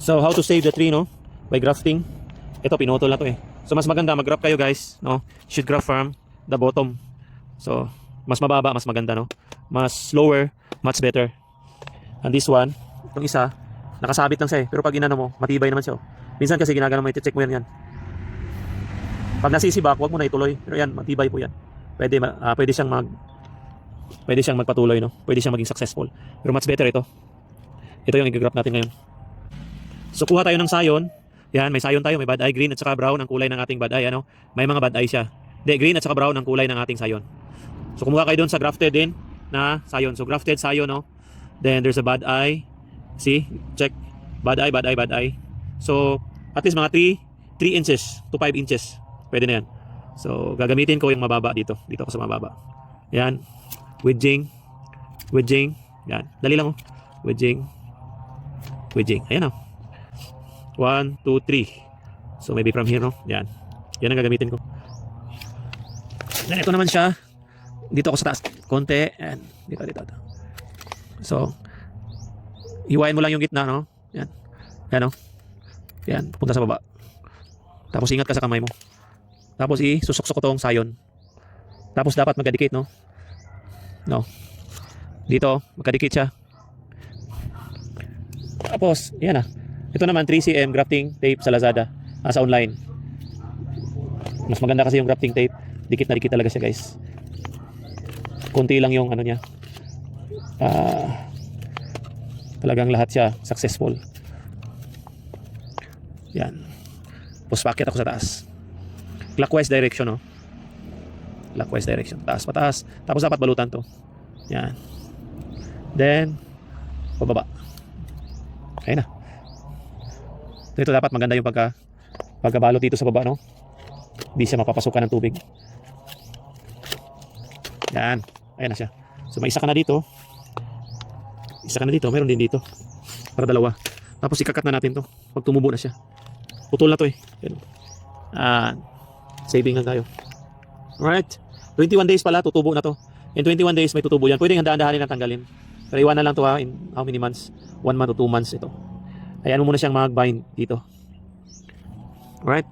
So how to save the tree, no? By grafting. Ito pinutol na to eh. So mas maganda mag-graft kayo guys, no? You should graft from the bottom. So mas mababa, mas maganda, no? Mas slower, much better. And this one, itong isa, nakasabit lang siya eh. Pero pag inano mo, matibay naman siya. Oh. Minsan kasi ginagano mo, i-check mo yan. Pag nasisibak, huwag mo na ituloy. Pero yan, matibay po yan. Pwede siyang magpatuloy, no? Pwede siyang maging successful. Pero much better ito. Ito yung i-graft natin ngayon. So kuha tayo ng sayon. Yan, may sayon tayo, may bad eye green at saka brown ang kulay ng ating bad eye, ano? May mga bad eye siya. Green at saka brown ang kulay ng ating sayon. So kumuha kayo doon sa grafted din na sayon. So grafted sayon, no? Then there's a bad eye. See? Check. Bad eye, bad eye, bad eye. So at least mga 3 inches to 5 inches. Pwede na yan. So gagamitin ko yung mababa dito. Dito ako sa mababa. Yan. Wedging. Yan. Dali lang, oh. Wedging. Ayan, oh. 1, 2, 3. So maybe from here, no? Yan. Yan ang gagamitin ko. Then ito naman siya. Dito ako sa taas. Konti. Yan. Dito. So hiwain mo lang yung gitna, no? Yan. Yan, no? Yan. Pupunta sa baba. Tapos ingat ka sa kamay mo. Tapos isusok-sok ko tong sayon. Tapos dapat magkadikit, no? No. Dito, magkadikit siya. Tapos, yan, ito naman 3cm grafting tape sa Lazada, sa online. Mas maganda kasi yung grafting tape. Dikit na dikit talaga siya, guys. Kunti lang yung ano niya. Talagang lahat siya successful. Yan. Tapos packet ako sa taas. Clockwise direction, no? Clockwise direction. Taas, pataas. Tapos dapat balutan to. Yan. Then, pababa. Okay na. Dito dapat maganda yung pagkabalot dito sa baba, no? Hindi siya mapapasukan ng tubig. Yan. Ayan na siya. So may isa ka na dito. Meron din dito. Para dalawa. Tapos ikakat na natin to. Pag tumubo na siya. Putol na to eh. Yan. Saving lang tayo. Alright. 21 days pala, tutubo na to. In 21 days may tutubo yan. Pwedeng handaan-dahanin na tanggalin. Pero iwanan lang to in how many months? 1 month o 2 months ito. Ayan mo muna siyang mag-bind dito. Alright.